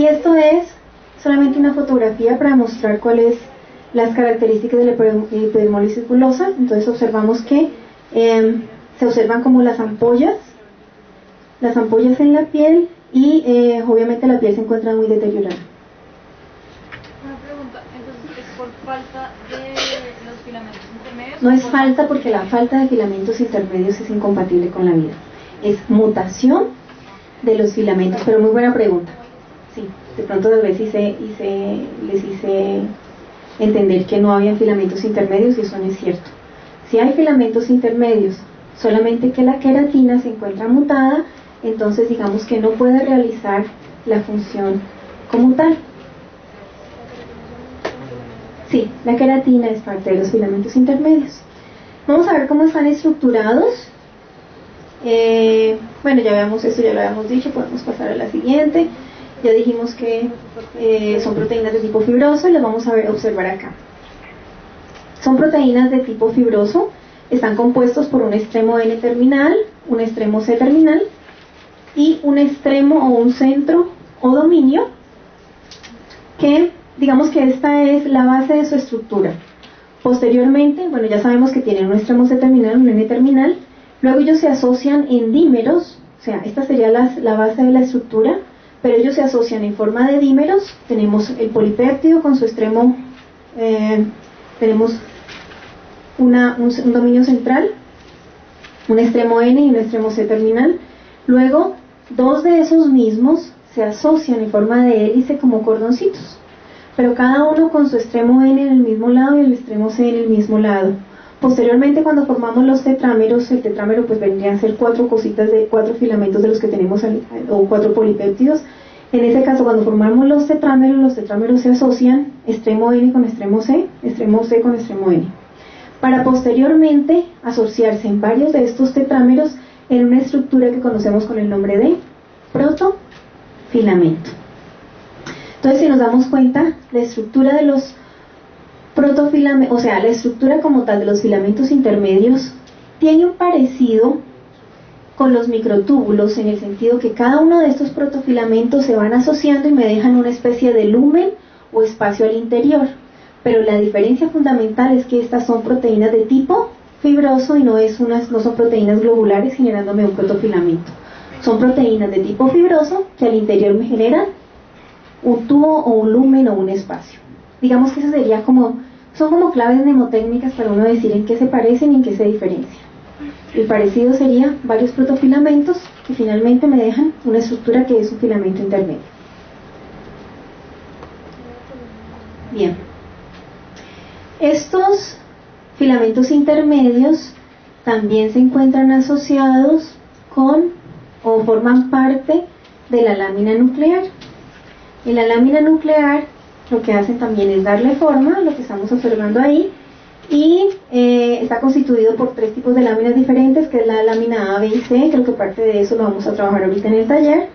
Y esto es solamente una fotografía para mostrar cuáles las características de la epidermólisis bullosa. Entonces observamos que se observan como las ampollas en la piel y obviamente la piel se encuentra muy deteriorada. Una pregunta, entonces ¿es por falta de los filamentos intermedios? No es falta, porque la falta de filamentos intermedios es incompatible con la vida. Es mutación de los filamentos, pero muy buena pregunta. Sí, de pronto tal vez les hice entender que no habían filamentos intermedios y eso no es cierto. Si hay filamentos intermedios, solamente que la queratina se encuentra mutada, entonces digamos que no puede realizar la función como tal. Sí, la queratina es parte de los filamentos intermedios. Vamos a ver cómo están estructurados. Bueno, ya veamos esto, ya lo habíamos dicho, podemos pasar a la siguiente. Ya dijimos que son proteínas de tipo fibroso y las vamos a observar acá. Son proteínas de tipo fibroso, están compuestos por un extremo N terminal, un extremo C terminal y un extremo o un centro o dominio, que digamos que esta es la base de su estructura. Posteriormente, bueno, ya sabemos que tienen un extremo C terminal, un N terminal, luego ellos se asocian en dímeros, o sea, esta sería la base de la estructura, pero ellos se asocian en forma de dímeros. Tenemos el polipéptido con su extremo, tenemos un dominio central, un extremo N y un extremo C terminal. Luego, dos de esos mismos se asocian en forma de hélice como cordoncitos, pero cada uno con su extremo N en el mismo lado y el extremo C en el mismo lado. Posteriormente, cuando formamos los tetrámeros, el tetrámero pues vendrían a ser cuatro filamentos de los que tenemos, o 4 polipéptidos. En ese caso, cuando formamos los tetrámeros se asocian extremo N con extremo C con extremo N, para posteriormente asociarse en varios de estos tetrámeros en una estructura que conocemos con el nombre de protofilamento. Entonces, si nos damos cuenta, la estructura de los protofilamentos, o sea, la estructura como tal de los filamentos intermedios, tiene un parecido con los microtúbulos, en el sentido que cada uno de estos protofilamentos se van asociando y me dejan una especie de lumen o espacio al interior. Pero la diferencia fundamental es que estas son proteínas de tipo fibroso y no son proteínas globulares generándome un protofilamento. Son proteínas de tipo fibroso que al interior me generan un tubo o un lumen o un espacio. Digamos que eso sería son como claves mnemotécnicas para uno decir en qué se parecen y en qué se diferencian. El parecido sería varios protofilamentos que finalmente me dejan una estructura que es un filamento intermedio. Bien. Estos filamentos intermedios también se encuentran asociados con o forman parte de la lámina nuclear. En la lámina nuclear lo que hacen también es darle forma a lo que estamos observando ahí, y está constituido por 3 tipos de láminas diferentes, que es la lámina A, B y C. Creo que parte de eso lo vamos a trabajar ahorita en el taller,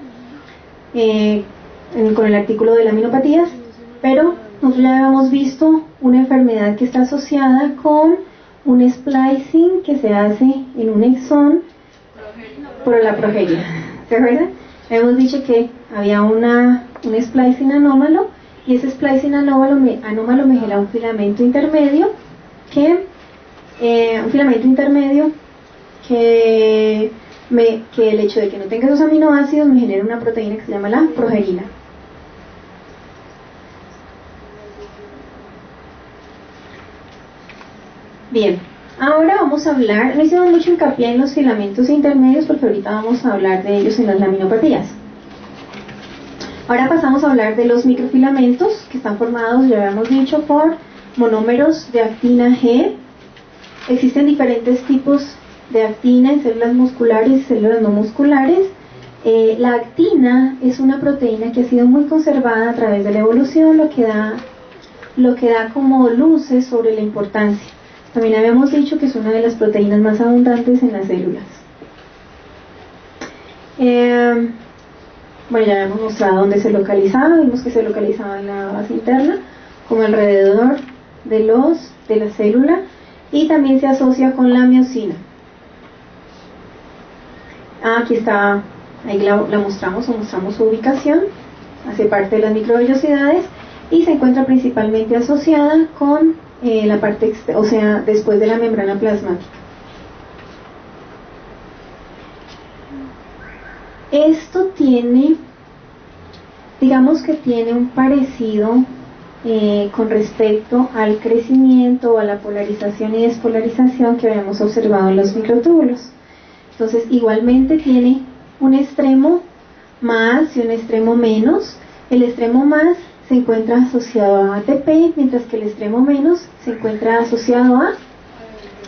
con el artículo de laminopatías, pero nosotros ya habíamos visto una enfermedad que está asociada con un splicing que se hace en un exón por la progeria. ¿Se acuerdan? Hemos dicho que había un splicing anómalo, y ese splicing anómalo me genera un filamento intermedio que el hecho de que no tenga esos aminoácidos me genera una proteína que se llama la progerina. Bien, ahora vamos a hablar, no hicimos mucho hincapié en los filamentos intermedios porque ahorita vamos a hablar de ellos en las laminopatías. Ahora pasamos a hablar de los microfilamentos, que están formados, ya habíamos dicho, por monómeros de actina G. Existen diferentes tipos de actina en células musculares y células no musculares. La actina es una proteína que ha sido muy conservada a través de la evolución, lo que da como luces sobre la importancia. También habíamos dicho que es una de las proteínas más abundantes en las células. Bueno, ya habíamos mostrado dónde se localizaba. Vimos que se localizaba en la base interna, como alrededor de la célula, y también se asocia con la miosina. Aquí está, ahí la mostramos su ubicación. hace parte de las microvellosidades y se encuentra principalmente asociada con la parte, o sea, después de la membrana plasmática. Esto tiene, digamos que tiene un parecido con respecto al crecimiento o a la polarización y despolarización que habíamos observado en los microtúbulos. Entonces, igualmente tiene un extremo más y un extremo menos. El extremo más se encuentra asociado a ATP, mientras que el extremo menos se encuentra asociado a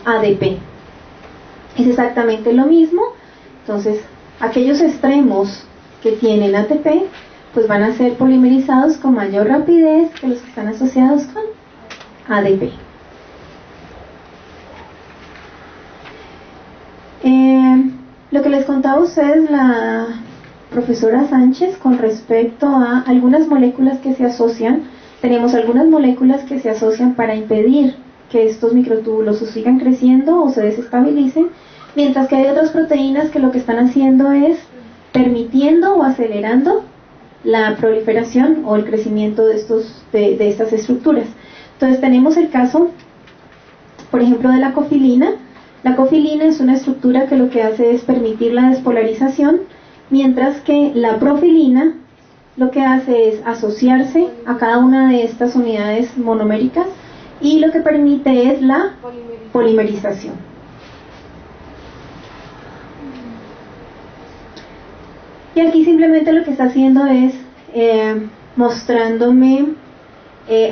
ADP. Es exactamente lo mismo. Entonces, aquellos extremos que tienen ATP pues van a ser polimerizados con mayor rapidez que los que están asociados con ADP. Lo que les contaba a ustedes la profesora Sánchez con respecto a algunas moléculas que se asocian. Tenemos algunas moléculas que se asocian para impedir que estos microtúbulos o sigan creciendo o se desestabilicen, mientras que hay otras proteínas que lo que están haciendo es permitiendo o acelerando la proliferación o el crecimiento de estas estructuras. Entonces tenemos el caso, por ejemplo, de la cofilina. La cofilina es una estructura que lo que hace es permitir la despolarización, mientras que la profilina lo que hace es asociarse a cada una de estas unidades monoméricas y lo que permite es la polimerización. Y aquí simplemente lo que está haciendo es mostrándome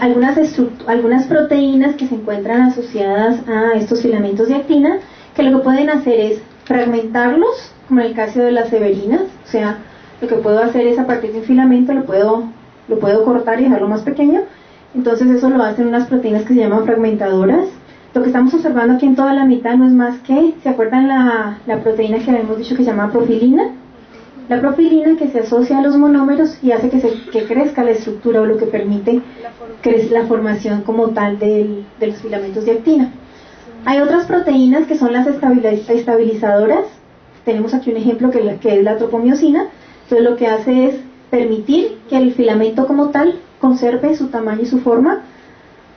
algunas proteínas que se encuentran asociadas a estos filamentos de actina, que lo que pueden hacer es fragmentarlos, como en el caso de las severinas. O sea, lo que puedo hacer es a partir de un filamento lo puedo cortar y dejarlo más pequeño. Entonces eso lo hacen unas proteínas que se llaman fragmentadoras. Lo que estamos observando aquí en toda la mitad no es más que, ¿se acuerdan la proteína que habíamos dicho que se llama profilina? La profilina, que se asocia a los monómeros y hace que crezca la estructura, o lo que permite la formación como tal de los filamentos de actina. Hay otras proteínas que son las estabilizadoras. Tenemos aquí un ejemplo que es la tropomiosina. Entonces lo que hace es permitir que el filamento como tal conserve su tamaño y su forma,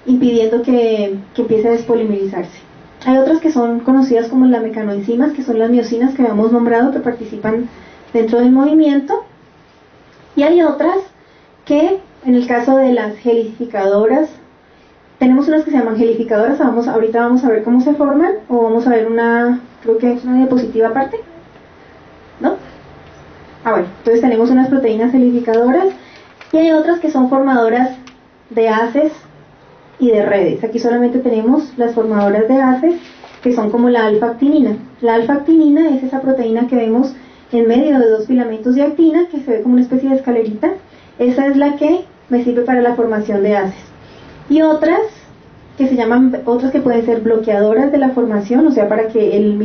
impidiendo que empiece a despolimerizarse. Hay otras que son conocidas como las mecanoenzimas, que son las miosinas que habíamos nombrado, que participan dentro del movimiento. Y hay otras que, en el caso de las gelificadoras, tenemos unas que se llaman gelificadoras. Ahorita vamos a ver cómo se forman, o vamos a ver creo que es una diapositiva aparte, ¿no? Bueno, entonces tenemos unas proteínas gelificadoras y hay otras que son formadoras de haces y de redes. Aquí solamente tenemos las formadoras de haces, que son como la alfa-actinina. La alfa-actinina es esa proteína que vemos en medio de dos filamentos de actina, que se ve como una especie de escalerita. Esa es la que me sirve para la formación de haces. Y otras que pueden ser bloqueadoras de la formación, o sea, para que el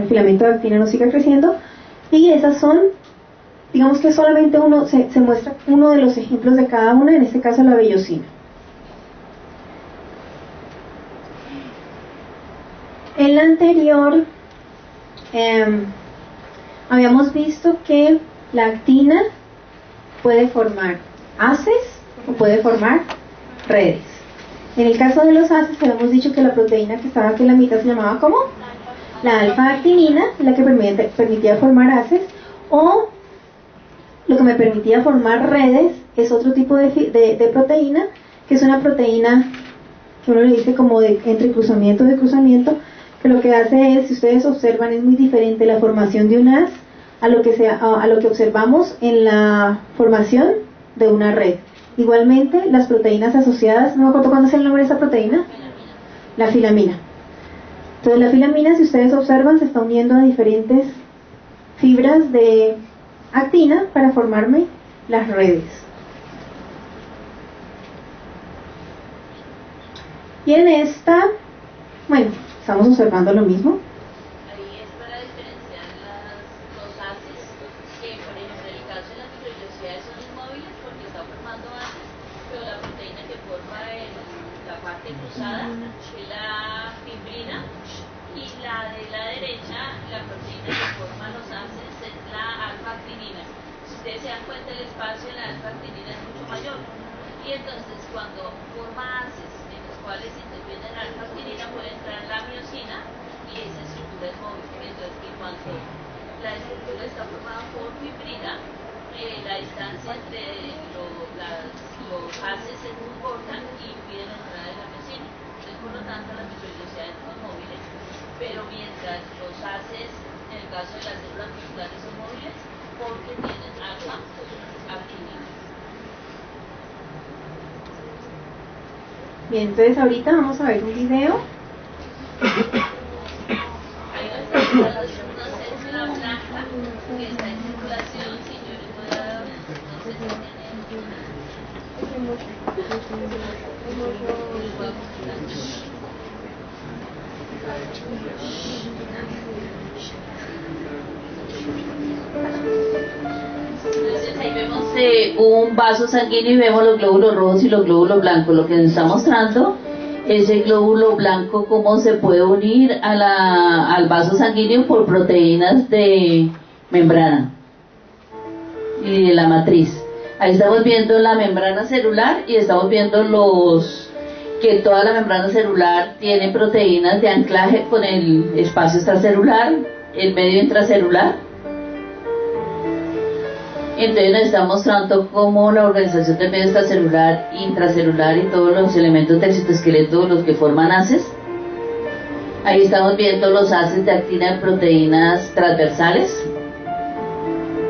filamento de actina no siga creciendo. Y esas son, digamos que solamente se muestra uno de los ejemplos de cada una, en este caso la vellosina. En la anterior habíamos visto que la actina puede formar haces o puede formar redes. En el caso de los haces, habíamos dicho que la proteína que estaba aquí en la mitad se llamaba ¿cómo? La alfa-actinina, la que permitía formar haces, o lo que me permitía formar redes es otro tipo de proteína, que es una proteína que uno le dice como de entrecruzamiento, de cruzamiento, que lo que hace es, si ustedes observan, es muy diferente la formación de un haz a lo que observamos en la formación de una red. Igualmente, las proteínas asociadas, no me acuerdo cuándo es el nombre de esa proteína, la filamina. Entonces la filamina, si ustedes observan, se está uniendo a diferentes fibras de actina para formarme las redes. Y en esta, bueno, estamos observando lo mismo. Ahí es para diferenciar los haces, que por ejemplo en el caso de las microvellosidades son inmóviles porque está formando haces, pero la proteína que forma la parte cruzada es la fibrina, y la de la derecha, la proteína que forma los haces es la alfa-actinina. Si ustedes se dan cuenta, el espacio en la alfa-actinina es mucho mayor. Y entonces, cuando forma haces en los cuales interviene la alfa-actinina, puede entrar la miosina y esa estructura es móvil. Entonces, que cuando la estructura está formada por fibrina, la distancia entre los haces es muy corta y impide la entrada de la miosina. Entonces, por lo tanto, las microvellosidades son móviles, pero mientras los haces, en el caso de las células musculares, son móviles porque tienen alfa-actinina. Bien, entonces ahorita vamos a ver un video. Hay una célula blanca que está en circulación, si yo le puedo dar, no sé si tiene. Entonces ahí vemos un vaso sanguíneo y vemos los glóbulos rojos y los glóbulos blancos. Lo que nos está mostrando es el glóbulo blanco, cómo se puede unir al vaso sanguíneo por proteínas de membrana y de la matriz. Ahí estamos viendo la membrana celular y estamos viendo que toda la membrana celular tiene proteínas de anclaje con el espacio extracelular, el medio intracelular. Entonces nos está mostrando cómo la organización del medio extracelular, intracelular y todos los elementos del citoesqueleto, los que forman haces. Ahí estamos viendo los haces de actina en proteínas transversales.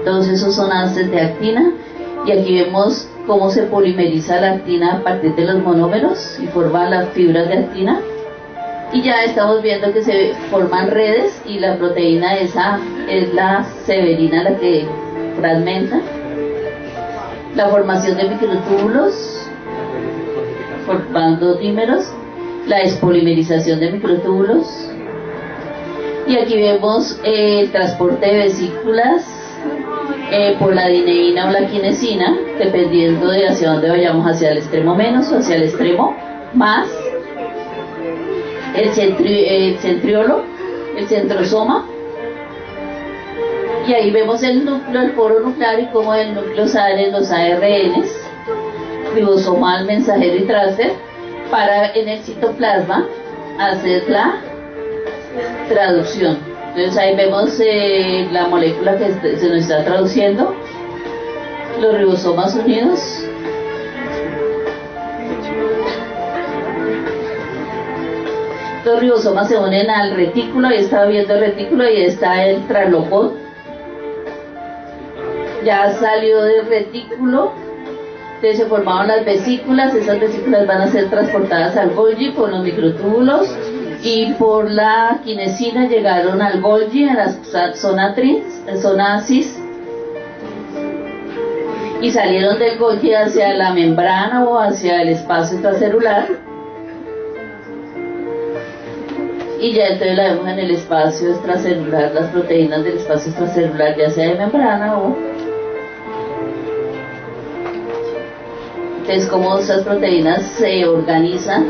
Todos esos son haces de actina. Y aquí vemos cómo se polimeriza la actina a partir de los monómeros y forma las fibras de actina. Y ya estamos viendo que se forman redes y la proteína esa es la severina la que fragmenta. La formación de microtúbulos formando dímeros, la despolimerización de microtúbulos. Y aquí vemos el transporte de vesículas por la dineína o la quinesina, dependiendo de hacia dónde vayamos, hacia el extremo menos o hacia el extremo más. El centriolo, el centrosoma, y ahí vemos el núcleo, el poro nuclear y cómo el núcleo sale en los ARNs, ribosomal, mensajero y tránsfer, para en el citoplasma hacer la traducción. Entonces ahí vemos la molécula que se nos está traduciendo, los ribosomas unidos. Los ribosomas se unen al retículo, ahí está viendo el retículo y está el traslocón. Ya salió del retículo, entonces se formaron las vesículas, esas vesículas van a ser transportadas al Golgi por los microtúbulos y por la quinesina llegaron al Golgi, en la zona cis, y salieron del Golgi hacia la membrana o hacia el espacio extracelular. Y ya entonces la vemos en el espacio extracelular, las proteínas del espacio extracelular, ya sea de membrana o... Entonces cómo esas proteínas se organizan,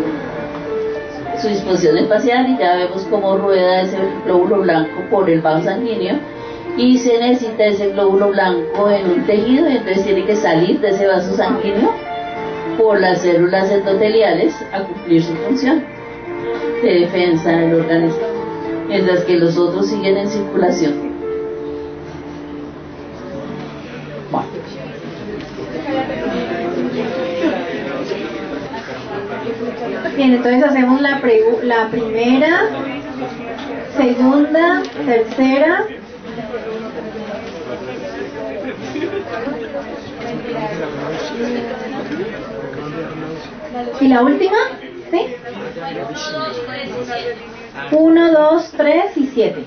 su disposición espacial, y ya vemos cómo rueda ese glóbulo blanco por el vaso sanguíneo y se necesita ese glóbulo blanco en un tejido, y entonces tiene que salir de ese vaso sanguíneo por las células endoteliales a cumplir su función de defensa del organismo, mientras que los otros siguen en circulación. Bueno. Bien, entonces hacemos la primera, segunda, tercera. ¿Y la última? ¿Sí? 1, 2, 3 y 7.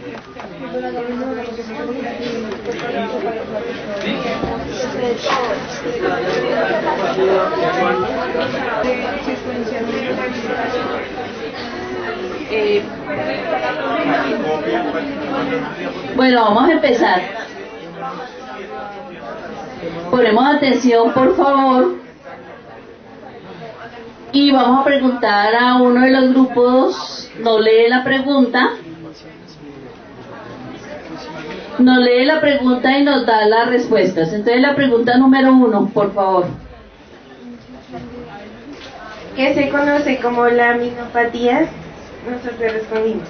Bueno, vamos a empezar. Ponemos atención, por favor, y vamos a preguntar a uno de los grupos. No lee la pregunta, Nos lee la pregunta y nos da las respuestas. Entonces la pregunta número 1, por favor. ¿Qué se conoce como laminopatía? Nosotros respondimos.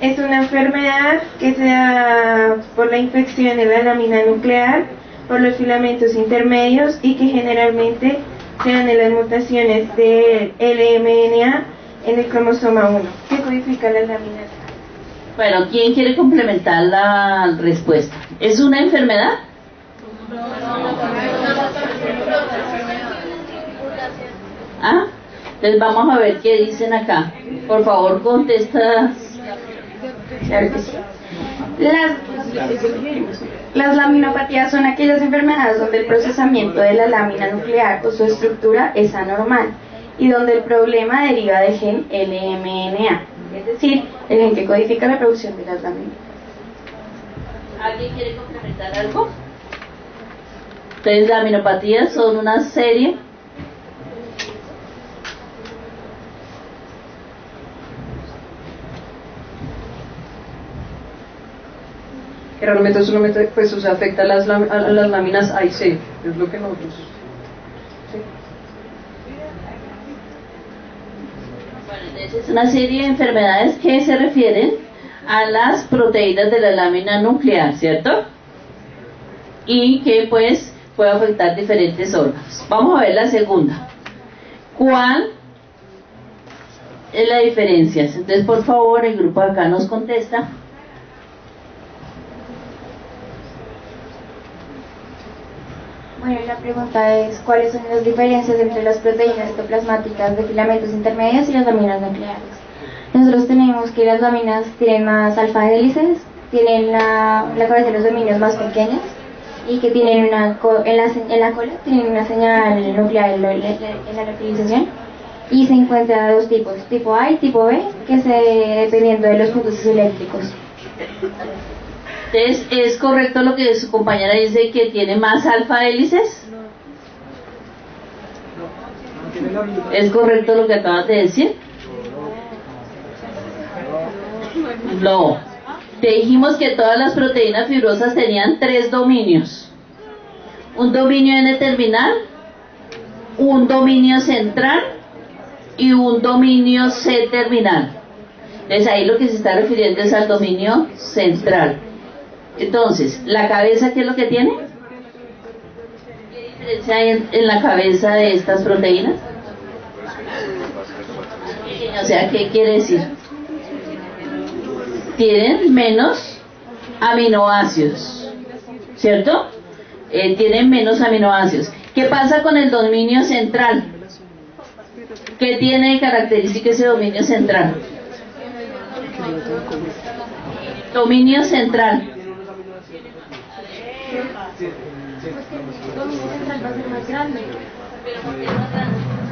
Es una enfermedad que se da por la infección en la lámina nuclear, por los filamentos intermedios y que generalmente se dan en las mutaciones de LMNA en el cromosoma 1, que codifica las láminas. Bueno, ¿quién quiere complementar la respuesta? ¿Es una enfermedad? ¿Ah? Entonces vamos a ver qué dicen acá. Por favor, contesta. Claro que sí. Las laminopatías son aquellas enfermedades donde el procesamiento de la lámina nuclear o su estructura es anormal y donde el problema deriva del gen LMNA, es decir, el gen que codifica la producción de las láminas. ¿Alguien quiere complementar algo? Entonces, las laminopatías son una serie que realmente solamente pues, o sea, afecta a las láminas A y C, es lo que nosotros... ¿sí? Bueno, entonces es una serie de enfermedades que se refieren a las proteínas de la lámina nuclear, ¿cierto? Y que pues puede afectar diferentes órganos. Vamos a ver la segunda. ¿Cuál es la diferencia? Entonces, por favor, el grupo de acá nos contesta. Bueno, la pregunta es ¿cuáles son las diferencias entre las proteínas citoplasmáticas de filamentos intermedios y las láminas nucleares? Nosotros tenemos que las láminas tienen más alfa hélices, tienen la cabeza de los dominios más pequeñas y que tienen en la cola tienen una señal nuclear en la localización, y se encuentra de dos tipos, tipo A y tipo B, que dependiendo de los puntos eléctricos. Entonces, ¿es correcto lo que su compañera dice, que tiene más alfa hélices? ¿Es correcto lo que acabas de decir? No. Te dijimos que todas las proteínas fibrosas tenían 3 dominios. Un dominio N-terminal, un dominio central y un dominio C-terminal. Entonces ahí lo que se está refiriendo es al dominio central. Entonces, ¿la cabeza qué es lo que tiene? ¿Qué diferencia hay en la cabeza de estas proteínas? O sea, ¿qué quiere decir? Tienen menos aminoácidos, ¿cierto? Tienen menos aminoácidos. ¿Qué pasa con el dominio central? ¿Qué tiene de característica ese dominio central? Dominio central.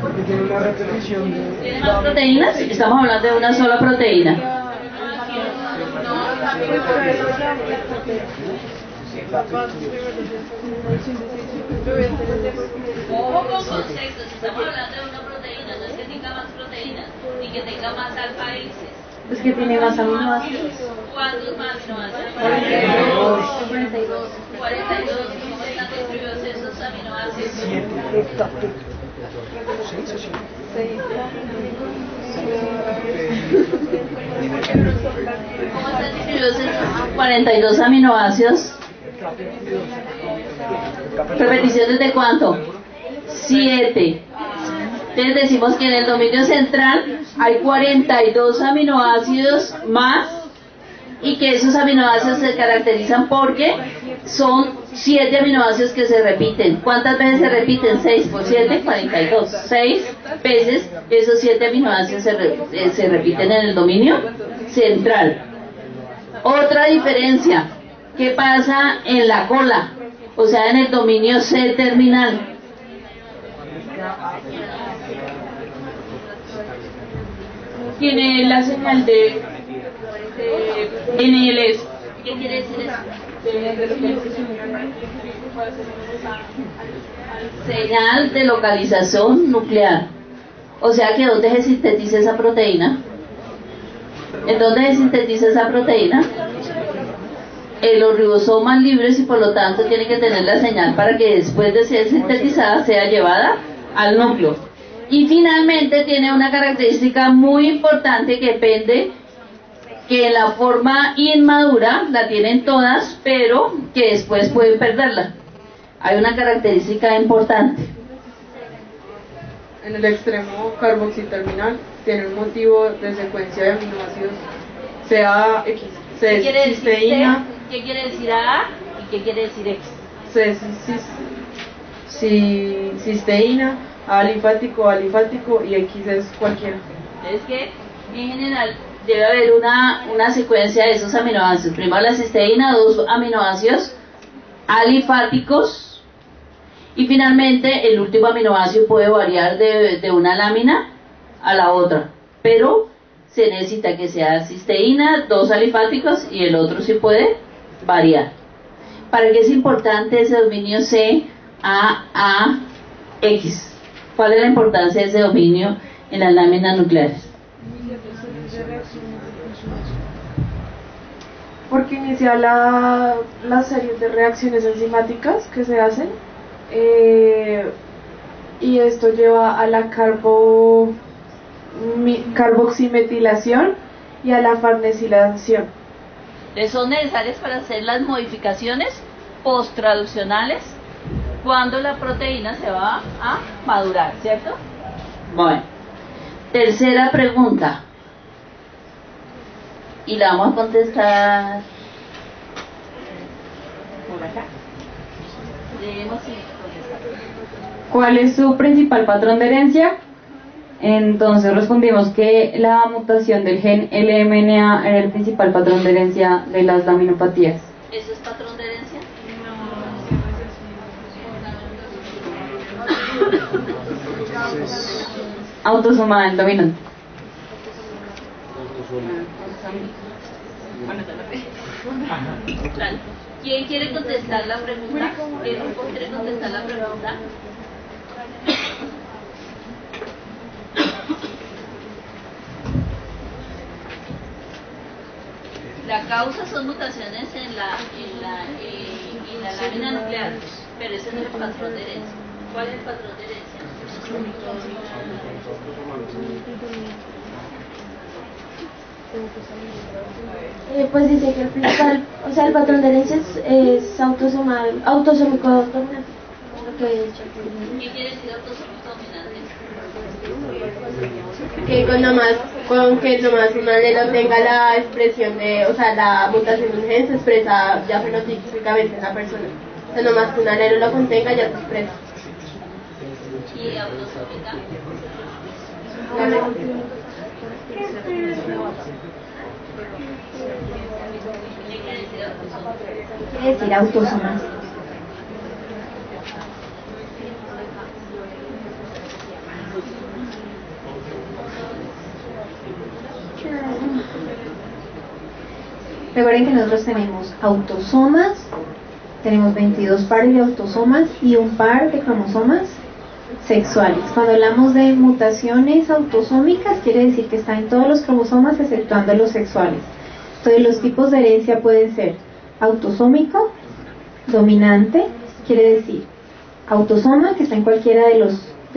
Porque tiene una repetición de... ¿Tiene más proteínas? Estamos hablando de una sola proteína. Ojo con conceptos, estamos hablando de una proteína, no es que tenga más proteínas ni que tenga más alfa hélices. Es que tiene más aminoácidos. ¿Cuántos más aminoácidos? 42. 42. ¿Cómo están distribuidos esos aminoácidos? 6 o 7. ¿Cómo están distribuidos esos 42 aminoácidos? ¿Repeticiones de cuánto? 7. Entonces decimos que en el dominio central hay 42 aminoácidos más, y que esos aminoácidos se caracterizan porque son 7 aminoácidos que se repiten. ¿Cuántas veces se repiten? 6 por 7, 42. 6 veces esos 7 aminoácidos se repiten en el dominio central. Otra diferencia, ¿qué pasa en la cola? O sea, en el dominio C-terminal. Tiene la señal de NLS. ¿Qué quiere decir eso? Señal de localización nuclear. O sea que ¿dónde se sintetiza esa proteína? ¿En dónde se sintetiza esa proteína? En los ribosomas libres, y por lo tanto tiene que tener la señal para que después de ser sintetizada sea llevada al núcleo. Y finalmente tiene una característica muy importante que depende, que en la forma inmadura la tienen todas, pero que después pueden perderla. Hay una característica importante. En el extremo carboxiterminal tiene un motivo de secuencia de aminoácidos CAX, ¿Qué quiere decir cisteína, C? ¿Qué quiere decir A? ¿Y qué quiere decir X? cisteína, A alifático y X es cualquiera. Es que en general debe haber una secuencia de esos aminoácidos. Primero la cisteína, 2 aminoácidos alifáticos, y finalmente el último aminoácido puede variar de una lámina a la otra, pero se necesita que sea cisteína, 2 alifáticos, y el otro sí puede variar. ¿Para qué es importante ese dominio CAAX? ¿Cuál es la importancia de ese dominio en las láminas nucleares? Porque inicia la serie de reacciones enzimáticas que se hacen, y esto lleva a la carboximetilación y a la farnesilación. Son necesarias para hacer las modificaciones posttraduccionales cuando la proteína se va a madurar, ¿cierto? Bueno, tercera pregunta, y la vamos a contestar por acá. Leemos y contestamos. ¿Cuál es su principal patrón de herencia? Entonces respondimos que la mutación del gen LMNA era el principal patrón de herencia de las laminopatías. ¿Eso es patrón de herencia? Autosomal dominante. ¿Quién quiere contestar la pregunta? ¿Quién quiere contestar la pregunta? La causa son mutaciones en la lámina nuclear, pero ese no es el patrón de herencia. ¿Cuál es el patrón de herencia? Pues dice que el principal, o sea, el patrón de herencia es autosómico dominante. Lo que he dicho. ¿Qué quiere decir autosómico dominante? Que con que nomás un alelo tenga la expresión de, o sea, la mutación de un gen se expresa ya fenotípicamente en la persona. O sea, nomás que un alelo lo contenga ya se expresa. ¿Y autosómica? ¿Qué quiere decir autosómica? Quiere decir autosomas. Recuerden que nosotros tenemos autosomas, tenemos 22 pares de autosomas y un par de cromosomas sexuales. Cuando hablamos de mutaciones autosómicas, quiere decir que está en todos los cromosomas exceptuando los sexuales. Entonces los tipos de herencia pueden ser autosómico, dominante, quiere decir autosoma, que está en cualquiera de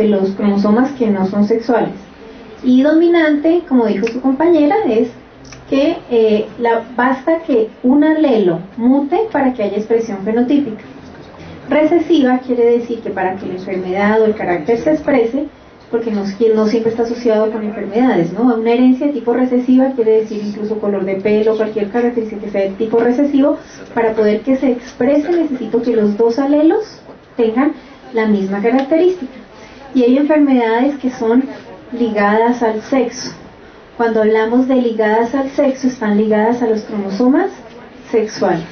los cromosomas que no son sexuales, y dominante, como dijo su compañera, es que basta que un alelo mute para que haya expresión fenotípica. Recesiva quiere decir que para que la enfermedad o el carácter se exprese, porque no siempre está asociado con enfermedades, ¿no? Una herencia de tipo recesiva quiere decir incluso color de pelo, cualquier característica que sea de tipo recesivo. Para poder que se exprese necesito que los dos alelos tengan la misma característica. Y hay enfermedades que son ligadas al sexo. Cuando hablamos de ligadas al sexo, están ligadas a los cromosomas sexuales.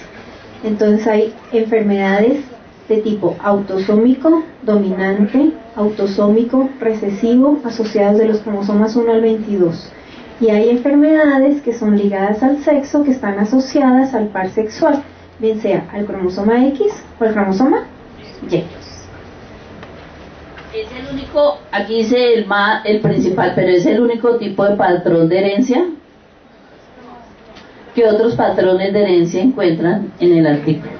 Entonces hay enfermedades de tipo autosómico, dominante, autosómico, recesivo, asociados de los cromosomas 1 al 22. Y hay enfermedades que son ligadas al sexo, que están asociadas al par sexual, bien sea al cromosoma X o al cromosoma Y. Es el único, aquí dice el principal, pero es el único tipo de patrón de herencia. ¿Qué otros patrones de herencia encuentran en el artículo?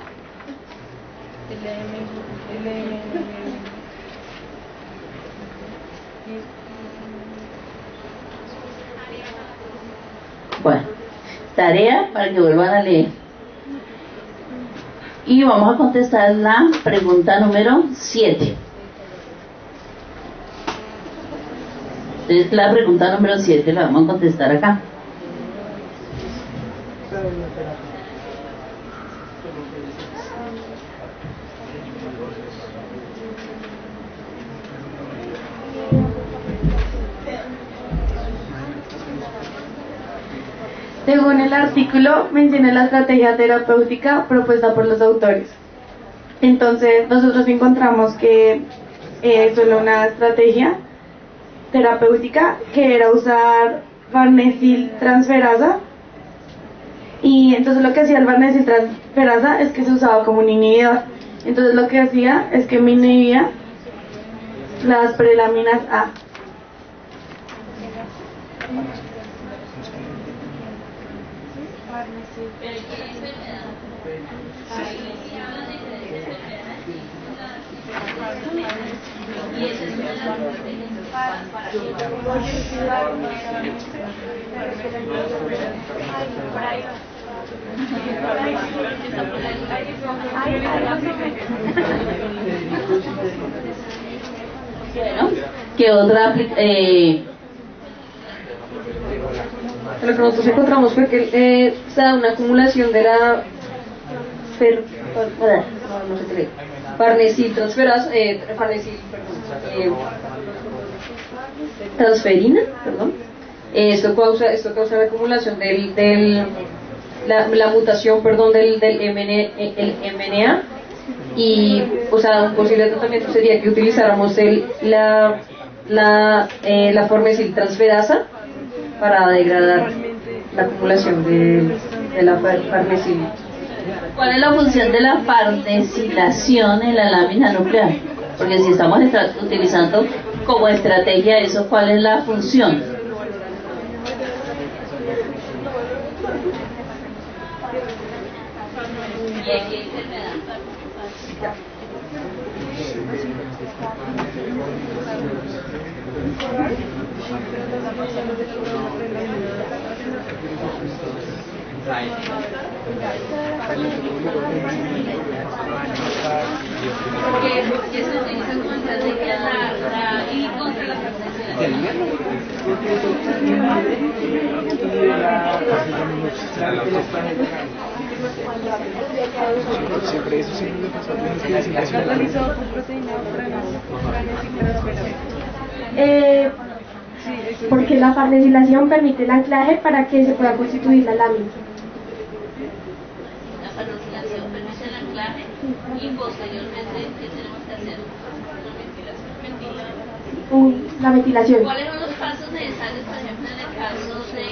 Bueno, tarea para que vuelvan a leer. Y vamos a contestar la pregunta número 7. Entonces, la pregunta número 7 la vamos a contestar acá. Según el artículo, menciona la estrategia terapéutica propuesta por los autores. Entonces, nosotros encontramos que es solo una estrategia terapéutica que era usar farnesiltransferasa. Y entonces lo que hacía el farnesiltransferasa es que se usaba como un inhibidor. Entonces lo que hacía es que me inhibía las prelaminas A. Bueno, ¿qué otra Lo que nosotros encontramos fue que se da una acumulación de la farnesiltransferasa, transferina, perdón. Esto causa la acumulación la mutación, perdón, del MNA. Y, o sea, un posible tratamiento sería que utilizáramos la farnesiltransferasa para degradar la acumulación de la farnesil. ¿Cuál es la función de la farnesilación en la lámina nuclear? Porque si estamos utilizando como estrategia eso, ¿cuál es la función? ¿Y en qué enfermedad? Porque se utiliza como estrategia y contra la porque la farnesilación permite el anclaje para que se pueda constituir la lámina. La farnesilación permite el anclaje y posteriormente, ¿qué tenemos que hacer? La ventilación. ¿Cuáles son los pasos necesarios, por ejemplo, en el caso de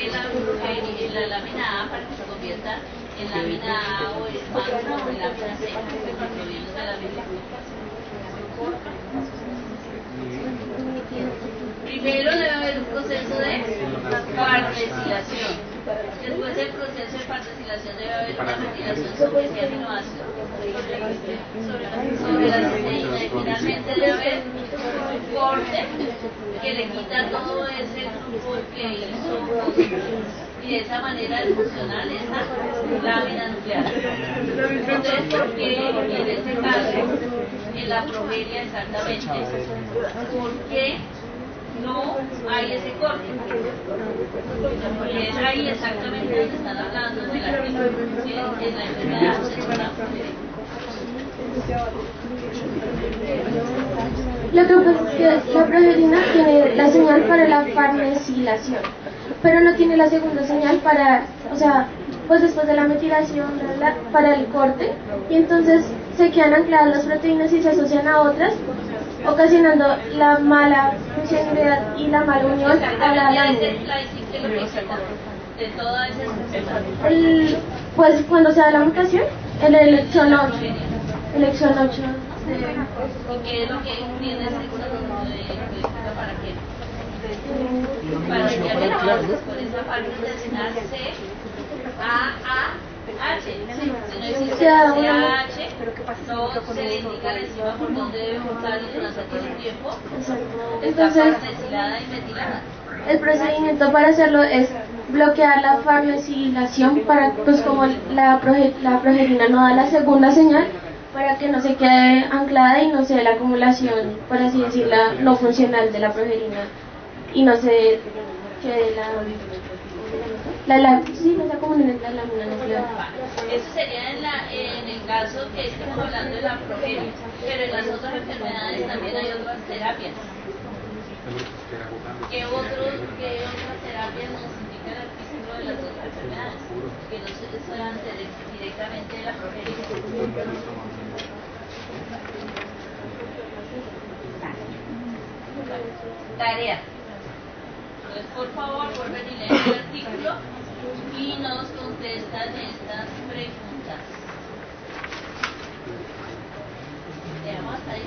la lámina A para que se convierta en lámina A o en manto o en lámina C? Porque viene de la misma. Primero debe haber un proceso de farnesilación. Después del proceso de farnesilación debe haber una ventilación sobre ese aminoácido, sobre la cisteína, y finalmente debe haber un corte que le quita todo ese grupo que hizo y de esa manera es funcional esa lámina nuclear. Entonces, ¿por qué en este caso, en la progeria exactamente, por qué no hay ese corte? Porque es ahí exactamente donde están hablando de la enfermedad sexual. Lo que pasa es que la progesterona tiene la señal para la farnesilación, pero no tiene la segunda señal para, o sea, pues después de la metilación, para el corte, y entonces se quedan ancladas las proteínas y se asocian a otras, ocasionando la mala funcionalidad y la mala unión a la lámina. Pues cuando se da la mutación, el electrón 8. El exón 8. ¿Y qué es lo que tiene ese exón para qué? Para que por esa parte intestinal C AAH. Si no existe sea, la una- CH, no se le indica encima por dónde debe pasar y durante aquel tiempo está Entonces, farnesilada y metilada. el procedimiento para hacerlo es bloquear la farnesilación para, pues como la progerina no da la segunda señal, para que no se quede anclada y no se dé la acumulación, por así decirla, no funcional de la progerina y no se quede sí, no se acumule la lámina nuclear. Eso sería en el caso que estemos hablando de la progeria, pero en las otras enfermedades también hay otras terapias. ¿Qué otras terapias nos indican el título de las otras enfermedades? Que no sean directamente de la progeria. Tarea. Entonces, por favor, vuelven y leen el artículo y nos contestan estas preguntas. Veamos hasta ahí.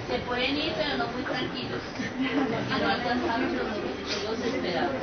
Se pueden ir, pero no muy tranquilos, porque no alcanzamos los objetivos esperados.